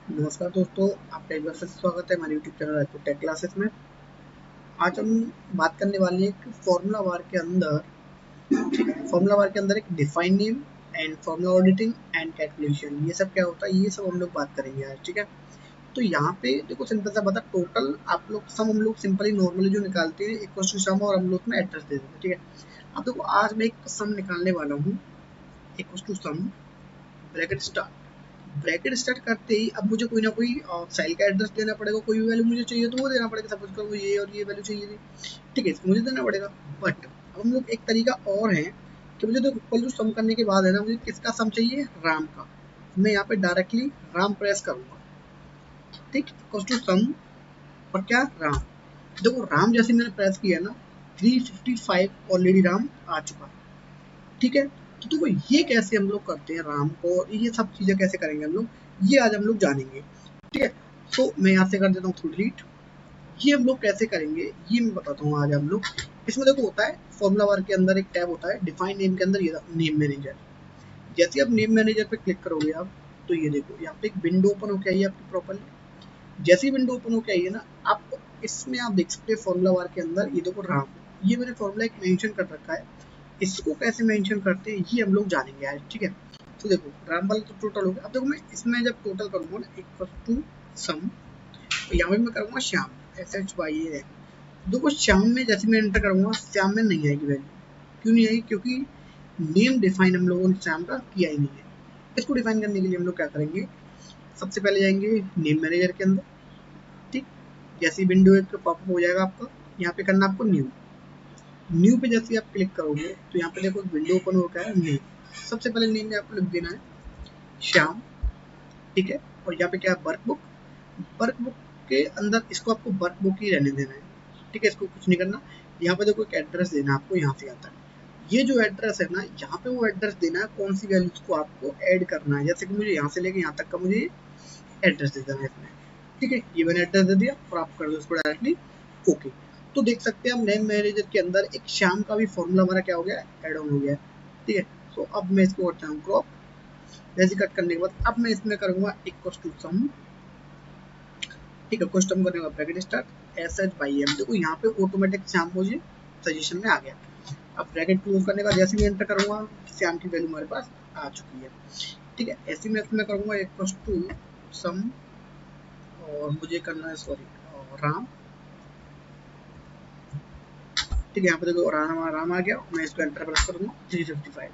नमस्कार दोस्तों, आपका एक बार फिर से स्वागत है हमारे YouTube channel Rajput tech classes में। आज हम बात करने वाले हैं कि फॉर्मूला बार के अंदर एक define name and formula auditing and calculation, ये सब क्या होता है, ये सब हम लोग बात करेंगे आज। ठीक है, तो यहाँ पे देखो सिंपल सा बता, टोटल आप लोग सम हम लोग सिंपली नॉर्मली जो निकालते हैं इक्वल टू सम, और हम लोग उसमें एड्रेस दे देते हैं। ठीक है, अब देखो आज मैं एक सम निकालने वाला हूँ, equal to sum bracket start. Bracket start करते ही अब मुझे कोई ना कोई सेल का एड्रेस देना पड़ेगा, कोई भी वैल्यू मुझे चाहिए तो वो देना पड़ेगा। सपोज करो ये और ये वैल्यू चाहिए थी, ठीक है, इसको मुझे देना पड़ेगा। बट अब हम लोग एक तरीका और है कि मुझे तो इक्वल टू सम करने के बाद है ना, मुझे किसका सम चाहिए, राम का। मैं यहाँ पे डायरेक्टली राम प्रेस करूंगा, ठीक, इक्वल टू सम और क्या, राम। देखो राम जैसे मैंने प्रेस किया ना, 355 ऑलरेडी राम आ चुका। ठीक है, तो देखो ये कैसे हम लोग करते हैं राम को, ये सब चीजें कैसे करेंगे हम लोग, ये आज हम लोग जानेंगे। ठीक है, तो मैं यहाँ से कर देता हूँ थ्रू डिलीट। ये हम लोग कैसे करेंगे ये मैं बताता हूँ आज हम लोग। इसमें देखो होता है फॉर्मूला बार के अंदर एक टैब होता है डिफाइन नेम के अंदर, ये नेम मैनेजर। जैसे आप नेम मैनेजर पे क्लिक करोगे आप, तो ये देखो यहाँ पे एक विंडो ओपन होकर आई है आपकी प्रॉपरली। जैसी विंडो ओपन होकर आई है ना, आपको इसमें आप देख सकते हैं फॉर्मूला बार के अंदर ये देखो राम, ये मैंने फॉर्मूला एक मेंशन कर रखा है। इसको कैसे मेंशन करते हैं ये हम लोग जानेंगे आज। ठीक है, तो देखो राम वाला तो टोटल हो गया। अब देखो मैं इसमें जब टोटल करूंगा ना इक्वल टू सम, तो यहाँ पे मैं करूंगा श्याम, SHY। देखो श्याम में जैसे मैं एंटर करूंगा, श्याम में नहीं आएगी वैल्यू। क्यों नहीं आएगी, क्योंकि नेम डिफाइन हम लोगों ने श्याम का किया ही नहीं है। इसको डिफाइन करने के लिए हम लोग क्या करेंगे, सबसे पहले जाएंगे नेम मैनेजर के अंदर। ठीक, जैसी विंडो एक पॉपअप हो जाएगा आपका, यहाँ पे करना आपको न्यू। न्यू पे जैसे आप क्लिक करोगे तो यहाँ पे देखो विंडो ओपन हो गया है नेम। सबसे पहले नेम में आपको लिख देना है श्याम। ठीक है, और यहाँ पे क्या है, वर्कबुक। वर्कबुक के अंदर इसको आपको वर्कबुक ही रहने देना है। ठीक है, इसको कुछ नहीं करना। यहाँ पे देखो एक एड्रेस देना है आपको, यहाँ से आता है ये जो एड्रेस है ना, यहाँ पे वो एड्रेस देना है, कौन सी वैल्यूज को आपको ऐड करना है। जैसे कि मुझे यहाँ से लेके यहाँ तक का मुझे एड्रेस दे देना है इसमें। ठीक है, ये मैंने एड्रेस दे दिया और आप कर दो इसको डायरेक्टली ओके। तो देख सकते हैं हम नेम मैनेजर के अंदर एक श्याम का भी फॉर्मूला हमारा क्या हो गया, ऐड ऑन हो गया। ठीक है, तो अब मैं इसको करता हूँ क्रॉप। जैसे कट करने के बाद अब मैं इसमें करूंगा इक्वल टू सम। ठीक है, कस्टम करने का ब्रैकेट स्टार्ट SHY। देखो यहाँ पे ऑटोमेटिक श्याम मुझे सजेशन में आ गया। अब ब्रैकेट क्लोज करने का जैसे मैं एंटर करूंगा, श्याम की वैल्यू हमारे पास आ चुकी है। ठीक है, ऐसे में इसमें करूंगा इक्वल टू सम, और मुझे करना है सॉरी राम। ठीक है, यहाँ पे देखो राम आ गया, मैं इसको एंटर प्रेस करूंगा 355।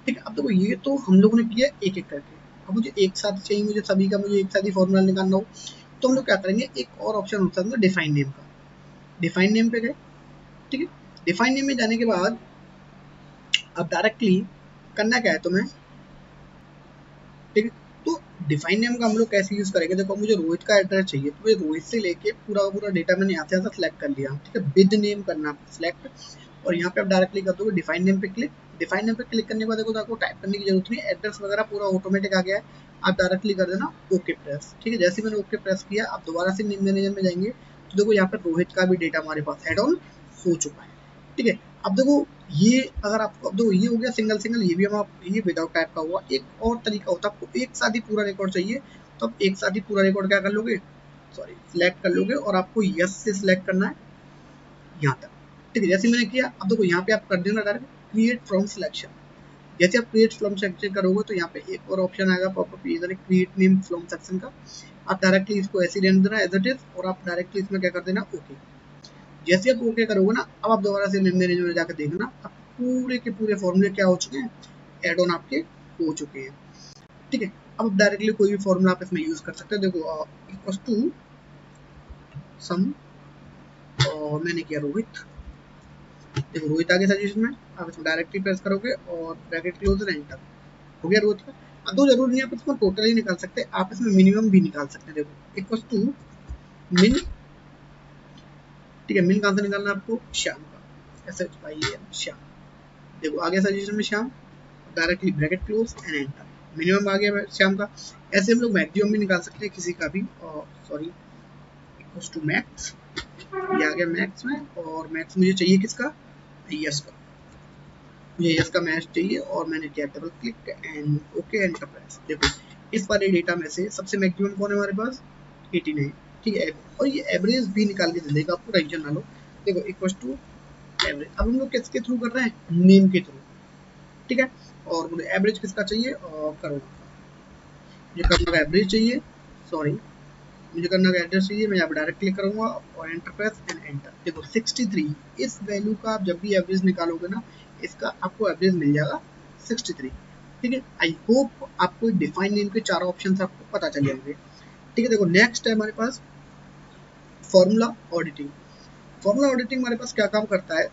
ठीक है, अब देखो ये तो हम लोगों ने किया एक एक करके। अब मुझे एक साथ चाहिए, मुझे सभी का मुझे एक साथ ही फॉर्मूला निकालना हो, तो हम लोग क्या करेंगे, एक और ऑप्शन होता है डिफाइन नेम का। डिफाइन नेम पे गए। ठीक है, डिफाइन नेम में जाने के बाद अब डायरेक्टली करना क्या है तुम्हें। ठीक है, तो डिफाइन नेम का हम लोग कैसे यूज करेंगे, देखो मुझे रोहित का एड्रेस चाहिए, तो मुझे रोहित से लेके पूरा पूरा डेटा मैंने यहाँ से सेलेक्ट कर लिया। ठीक है, विद नेम करना आपको सिलेक्ट, और यहाँ पे आप डायरेक्टली कर दोगे डिफाइन नेम पे क्लिक। डिफाइन नेम पे क्लिक करने के बाद देखो आपको टाइप करने की जरूरत नहीं, एड्रेस वगैरह पूरा ऑटोमेटिक आ गया है। आप डायरेक्टली कर देना ओके प्रेस। ठीक है, जैसे मैंने ओके प्रेस किया, आप दोबारा से नेम मैनेजर में जाएंगे तो देखो यहाँ पर रोहित का भी डेटा हमारे पास एड ऑन हो चुका है। ठीक है, अब देखो ये अगर आपको, अब देखो ये हो गया सिंगल सिंगल, ये भी हम आप ये विदाउट टाइप का हुआ। एक और तरीका होता है, आपको एक साथ ही पूरा रिकॉर्ड चाहिए तो आप एक साथ ही पूरा रिकॉर्ड क्या कर लोगे, सॉरी सिलेक्ट कर लोगे, और आपको यस से सिलेक्ट करना है यहाँ तक। ठीक है, जैसे मैंने किया, अब देखो यहाँ पे आप कर देना डायरेक्ट क्रिएट फ्रॉम सिलेक्शन। जैसे आप क्रिएट फ्रॉम सेक्शन करोगे तो यहाँ पे एक और ऑप्शन आएगा पॉपअप, इधर क्रिएट नेम फ्रॉम सेक्शन का। आप डायरेक्टली इसको ऐसे रहने देना एज इट इज, और आप डायरेक्टली इसमें क्या कर देना ओके। जैसे आप ओके करोगे ना, अब आप दोबारा से नेम मैनेजर में जाकर देखना, अब पूरे के पूरे फॉर्मूले क्या हो चुके हैं, एड ऑन आपके हो चुके हैं। ठीक है, अब आप डायरेक्टली कोई भी फॉर्मूला आप इसमें यूज कर सकते हैं। देखो इक्वल टू सम, और मैंने किया रोहित। देखो रोहित आगे सजेशन में, आप इसमें डायरेक्टली प्रेस करोगे और ब्रैकेट क्लोज एंड एंटर हो गया रोहित का। अब तो जरूरी नहीं है आप इसमें टोटल ही निकाल सकते हैं, आप इसमें मिनिमम भी निकाल सकते हैं। देखो इक्वल टू मिन। ठीक है, मिन कहाँ से निकालना है आपको, श्याम का, SHYAM श्याम। देखो आगे सजेशन में Shyam, directly bracket close and enter, minimum आ गया श्याम का। ऐसे हम लोग मैक्सिमम भी निकाल सकते हैं किसी का भी, सॉरी इक्वल टू मैक्स, ये आ गया मैक्स में, और मैक्स मुझे चाहिए किसका, यस का। मुझे यस का मैच चाहिए और मैंने किया double click and okay enter press. देखो इस वाले डेटा में से सबसे मैक्सिमम कौन है हमारे पास 89, ठीक है। और ये एवरेज भी निकाल के दे देगा आपको, टेंशन ना लो। देखो इक्वल टू एवरेज, अब हम लोग किसके थ्रू कर रहे हैं, नेम के थ्रू, ठीक है। और मुझे एवरेज किसका चाहिए, करो मुझे करना एवरेज चाहिए, सॉरी मुझे करना एड्रेस चाहिए, मैं यहाँ पर डायरेक्ट क्लिक करूंगा और एंटर प्रेस एंड एंटर। देखो 63, इस वैल्यू का आप जब भी एवरेज निकालोगे ना, इसका आपको एवरेज मिल जाएगा 63, ठीक है। आई होप आपको डिफाइन नेम के चारों ऑप्शन आपको पता चल जाएंगे, ठीक है। देखो नेक्स्ट है हमारे पास फॉर्मूला ऑडिटिंग। फॉर्मूला ऑडिटिंग हमारे पास क्या काम करता है,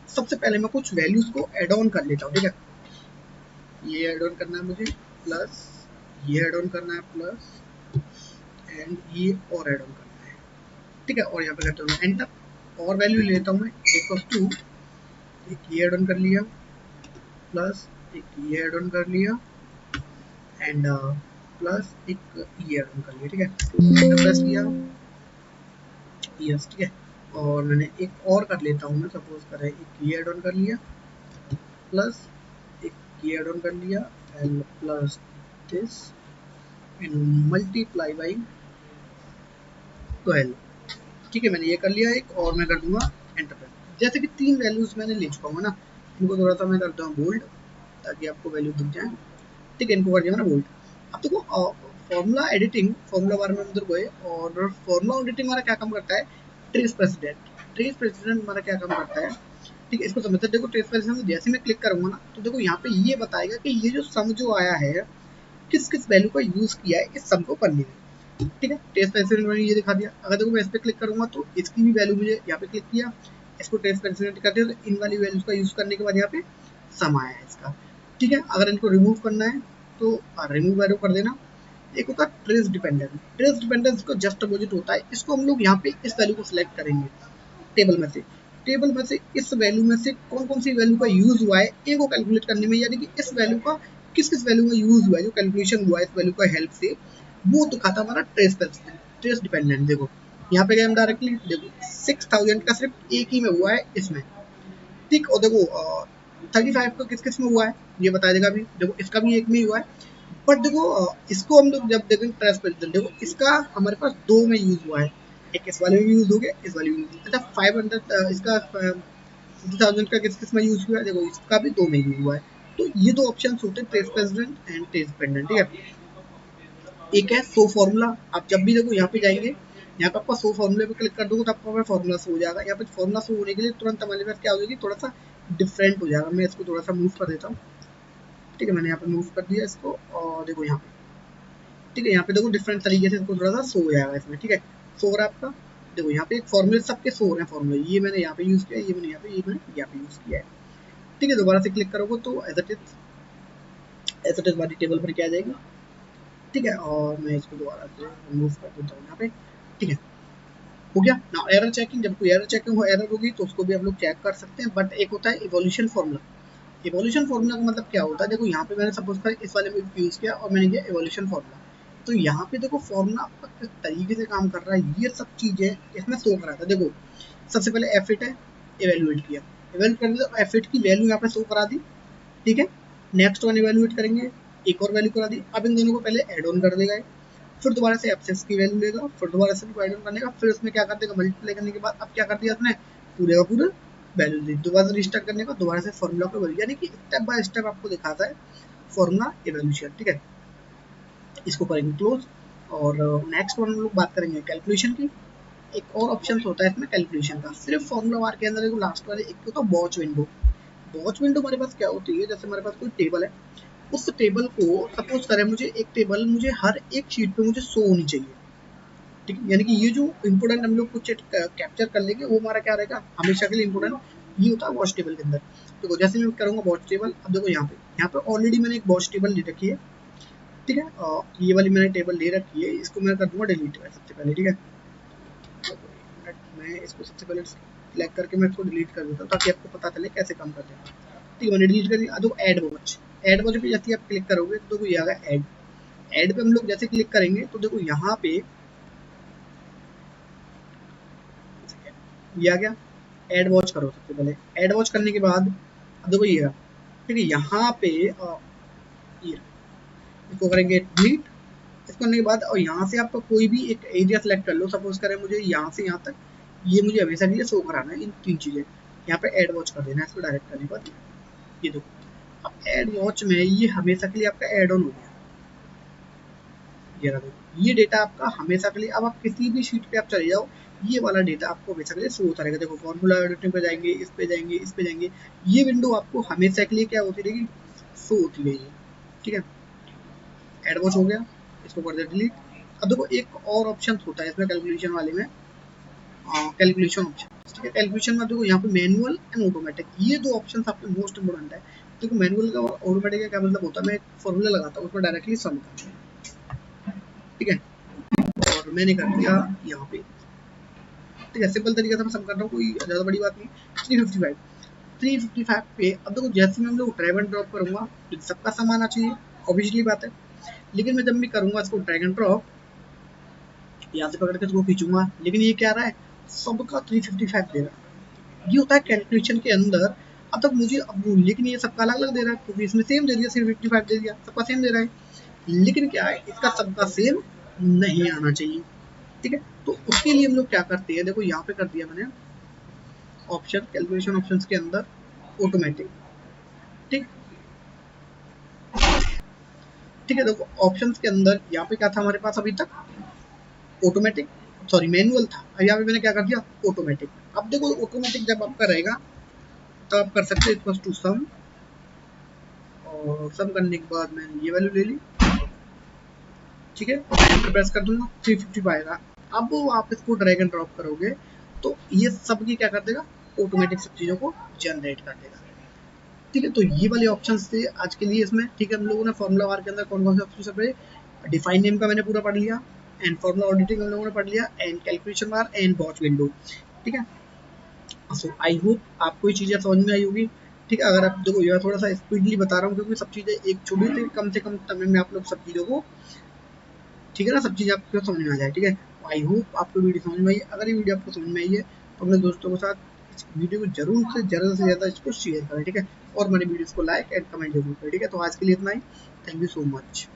सबसे पहले मैं कुछ वैल्यूज को एड ऑन कर लेता हूँ, ठीक है। ये एड ऑन करना है मुझे, प्लस ये एड ऑन करना है, प्लस एंड ये और एड ऑन करना है, ठीक है। और यहाँ पे करता हूँ एंटर, और वैल्यू लेता हूँ मैं इक्वल टू, एक ये एड ऑन कर लिया, प्लस एक ये एड ऑन कर लिया, एंड प्लस एक ये एड ऑन कर लिया, ठीक है। प्रेस किया, यस, ठीक है। और मैंने एक और कर लेता हूँ मैं, सपोज करें एक ये एड ऑन कर लिया, प्लस एक ये एड ऑन कर लिया, and plus this and multiply by 12, ठीक है। मैंने ये कर लिया एक, और मैं कर दूंगा एंटर प्रेस। जैसे कि 3 वैल्यूज मैंने ले चुका हूँ ना, इनको थोड़ा सा मैं करता हूँ बोल्ड ताकि आपको वैल्यू दिख जाए, ठीक है। इनको कर दिया मैंने बोल्ड। अब देखो फॉर्मूला एडिटिंग, फॉर्मूला बार में अंदर गए, और फॉर्मूला ऑडिटिंग हमारा क्या काम करता है, ट्रेस प्रेसिडेंट। ट्रेस प्रेसिडेंट हमारा क्या काम करता है, ठीक है, इसको समझते। देखो ट्रेस प्रेसिडेंट जैसे मैं क्लिक करूंगा ना, तो देखो यहाँ पे ये बताएगा कि ये जो सम जो आया है, किस किस वैल्यू का यूज किया है इस सम को करने में, ठीक है। टेस्ट प्रेसिडेंट मैंने ये दिखा दिया। अगर देखो मैं इस पे क्लिक करूंगा तो इसकी भी वैल्यू मुझे यहाँ पे क्लिक किया, इसको टेस्ट प्रेसिडेंट कर दिया, तो इन वाली वैल्यूज का यूज करने के बाद यहाँ पे सम आया है इसका, ठीक है। अगर इनको रिमूव करना है तो रिमूव वैल्यू कर देना। एक होता है ट्रेस डिपेंडेंट, ट्रेस डिपेंडेंस को जस्ट अपोजिट होता है, इसको हम लोग यहाँ पे इस वैल्यू को सिलेक्ट करेंगे टेबल में से, टेबल में से इस वैल्यू में से कौन कौन सी वैल्यू का यूज हुआ है ए को कैलकुलेट करने में, यानी कि इस वैल्यू का किस किस वैल्यू में यूज हुआ है, जो कैलकुलेशन हुआ है इस वैल्यू का हेल्प से, वो दिखाता हमारा ट्रेस डिपेंडेंट। देखो यहाँ पे गए हम डायरेक्टली, देखो 6000 का सिर्फ एक ही में हुआ है इसमें, ठीक। और देखो 35 का किस किस में हुआ है ये बता देगा भी, देखो इसका भी एक में ही हुआ है। बट देखो इसको हम लोग जब देखेंगे ट्रेस प्रेसिडेंट, देखो इसका हमारे पास 2 में यूज हुआ है, एक इस वाले में भी यूज हो गया, इस वाले में यूज। अच्छा 500 इसका 50,000 का किस किस में यूज हुआ है, देखो इसका भी 2 में यूज हुआ है। तो ये 2 ऑप्शन होते हैं, trace president and trace dependent, ठीक है। एक है शो फॉर्मूला, आप जब भी देखो यहाँ पे जाएंगे, यहाँ पे आपका शो फॉर्मूले पे क्लिक कर दोगे तो आपका फॉर्मूला शो हो जाएगा। यहाँ पे फॉर्मूला शो होने के लिए तुरंत हमारे पास क्या हो जाएगी, थोड़ा सा डिफरेंट हो जाएगा। मैं इसको थोड़ा सा मूव कर देता हूँ, ठीक है। मैंने यहाँ पे मूव कर दिया इसको, और देखो यहाँ पे, ठीक है, यहाँ पे देखो डिफरेंट तरीके से इसको थोड़ा सा शो हो जाएगा इसमें, ठीक है। शो हो रहा है आपका, देखो यहाँ पे एक फॉर्मूले सबके शो हो रहे हैं फॉर्मूले, ये मैंने यहाँ पे यूज किया, ये मैंने यहाँ पे, ये मैंने यहाँ पे यूज किया है, ठीक है। दोबारा से क्लिक करोगे तो एज इट इज वाली टेबल पर क्या आ जाएगी, ठीक है। और मैं इसको दोबारा से रिमूव कर देता हूँ यहाँ पे, ठीक है। हो गया ना। एरर चेकिंग, जब कोई एरर चेकिंग हो, एरर होगी तो उसको भी हम लोग चेक कर सकते हैं। बट एक होता है इवोल्यूशन फॉर्मूला। इवोल्यूशन फॉर्मूला का मतलब क्या होता है, देखो यहाँ पे मैंने सपोज कर इस वाले में यूज किया और मैंने किया इवोल्यूशन फॉर्मूला, तो यहाँ पे देखो फॉर्मूला आपका किस तरीके से काम कर रहा है, ये सब चीजें इसमें शो करा था। देखो सबसे पहले एफ8 है, इवेल्युएट किया, इवेल्युएट कर दिया तो एफ8 की वैल्यू यहाँ पे शो करा दी, ठीक है। नेक्स्ट वन इवेल्युएट करेंगे, एक और वैल्यू करा दी। अब इन दोनों को पहले एड ऑन कर देगा, फिर दोबारा से एब्सेंस की वैल्यू लेगा, फिर दोबारा से एड ऑन करने का, फिर उसमें क्या कर देगा, मल्टीप्लाई करने के बाद अब क्या कर दिया उसने, पूरे का पूरा वैल्यू दी। दोबारा से रिस्टार्ट करने का, दोबारा से फॉर्मूला को वैल्यू, यानी कि स्टेप बाय स्टेप आपको दिखाता है फॉर्मूला इवोल्यूशन, ठीक है। इसको करेंगे क्लोज। और नेक्स्ट वन हम लोग बात करेंगे कैलकुलेशन की। एक और ऑप्शन होता है इसमें कैलकुलेशन का, सिर्फ फॉर्मूला बार के अंदर देखो लास्ट वाले एक होता है वॉच विंडो। वॉच विंडो हमारे पास क्या होती है, जैसे हमारे पास कोई टेबल है, उस टेबल को सपोज करें मुझे एक टेबल मुझे हर एक शीट पे मुझे शो होनी चाहिए, ठीक है। यानी कि ये जो इंपोर्टेंट हम लोग कुछ कैप्चर कर लेंगे वो हमारा क्या रहेगा, हमेशा के लिए इंपोर्टेंट ये होता है वॉच टेबल के अंदर। तो जैसे मैं करूँगा वॉच टेबल, अब देखो यहाँ पे ऑलरेडी मैंने एक वॉच टेबल ले रखी है, ठीक है। और ये वाली मैंने टेबल ले रखी है, इसको मैं कर दूंगा डिलीट सबसे पहले, ठीक है। मैं इसको सबसे पहले सिलेक्ट करके मैं इसको डिलीट कर देता हूँ ताकि आपको पता चले कैसे काम करते हैं, ठीक है। मैंने डिलीट कर दिया। देखो ऐड वॉच, ऐड वॉच पे जैसे आप क्लिक करोगे तो देखो ये आ गया ऐड। ऐड पे हम लोग जैसे क्लिक करेंगे तो देखो यहाँ पे ये आ गया, ऐड वॉच करो सबसे पहले। ऐड वॉच करने के बाद अब देखो ये ठीक है, यहाँ पे ये इसको करेंगे डिलीट। इसको करने के बाद और यहाँ से आपका कोई भी एक एरिया सेलेक्ट कर लो, सपोज करें मुझे यहाँ से यहाँ तक ये मुझे हमेशा के लिए शो कराना है इन 3 चीज़ें। यहाँ पे ऐड वॉच कर देना है इसको डायरेक्ट करने के बाद। ये देखो अब ऐड वॉच में ये हमेशा के लिए आपका ऐड ऑन हो गया। ये रहा देखो, ये डेटा आपका हमेशा के लिए, अब आप किसी भी शीट पे आप चले जाओ ये वाला डेटा आपको हमेशा के लिए शो होता रहेगा। देखो फॉर्मूला एडिटिंग पे जाएंगे, इस पे जाएंगे, इस पे जाएंगे, ये विंडो आपको हमेशा के लिए क्या होती रहेगी, शो होती रहेगी। ठीक है, एड वॉच हो गया, इसको कर दे डिलीट। अब देखो एक और ऑप्शन होता है इसमें कैलकुलेशन वाले में, कैलकुलेशन ऑप्शन। ठीक है, कैलकुलेशन में देखो यहाँ पे मैनुअल एंड ऑटोमेटिक, ये दो ऑप्शन आपके मोस्ट इंपोर्टेंट है। देखो मैनुअल का और ऑटोमेटिक का क्या मतलब होता है, मैं एक फॉर्मूला लगाता हूँ उसको डायरेक्टली सम करता हूँ। ठीक है, और मैंने कर दिया यहाँ पे। ठीक है, सिंपल तरीके से मैं सम कर रहा हूँ, कोई ज़्यादा बड़ी बात नहीं। 355 पे अब देखो जैसे मैं लोग ड्रैग एंड ड्रॉप करूंगा तो सबका सम आना चाहिए, ऑब्वियसली बात है। लेकिन मैं जब भी करूंगा इसको ड्रैग एंड ड्रॉप, यहाँ से पकड़ के इसको खींचूंगा, लेकिन ये क्या रहा है, सबका 355 दे रहा है। ये होता है कैलकुलेशन के अंदर। अब तक मुझे अब लेकिन ये सबका अलग अलग दे रहा है, क्योंकि इसमें सेम दे दिया, 355 दे दिया, सबका सेम दे रहा है। लेकिन क्या है, इसका सबका सेम नहीं आना चाहिए। ठीक है, तो उसके लिए हम लोग क्या करते हैं, देखो यहाँ पे कर दिया मैंने ऑप्शन, कैलकुलेशन ऑप्शंस के अंदर ऑटोमेटिक। ठीक ठीक है, देखो ऑप्शंस के अंदर यहाँ पे क्या था हमारे पास अभी तक, ऑटोमेटिक, सॉरी मैनुअल था, और यहाँ पे मैंने क्या कर दिया, ऑटोमेटिक। अब देखो ऑटोमेटिक जब आपका रहेगा तो आप कर सकते हो इक्वल टू सम, और सम करने के बाद मैंने ये वैल्यू ले ली। ठीक है, एंटर प्रेस कर दूंगा, 355 आएगा। अब आप इसको ड्रैग एंड ड्रॉप करोगे तो ये सब की क्या कर देगा, ऑटोमेटिक सब चीज़ों को जनरेट कर देगा। ठीक है, तो ये वाले ऑप्शंस थे आज के लिए इसमें। ठीक है, हम लोगों ने फॉर्मूला बार के अंदर कौन कौन से ऑप्शन पढ़े, डिफाइन नेम का मैंने पूरा पढ़ लिया, एंड फॉर्मूला ऑडिटिंग हम लोगों ने पढ़ लिया, and calculation bar and watch window. ठीक है, सो आई होप आपको ये चीज़ें समझ में आई होगी। ठीक है, अगर आप देखो यह थोड़ा सा स्पीडली बता रहा हूँ क्योंकि सब चीज़ें एक छोटी सी कम से कम समय में आप लोग सब चीज़ों को, ठीक है ना, सब चीज़ें आपको समझ में आ जाए। ठीक है, आई होप आपको वीडियो समझ में आई। अगर ये वीडियो आपको समझ में आई है तो अपने दोस्तों के साथ इस वीडियो को जरूर से ज़्यादा इसको शेयर करें। ठीक है, और मेरे वीडियोस को लाइक एंड कमेंट जरूर करें। ठीक है, तो आज के लिए इतना ही, थैंक यू सो मच।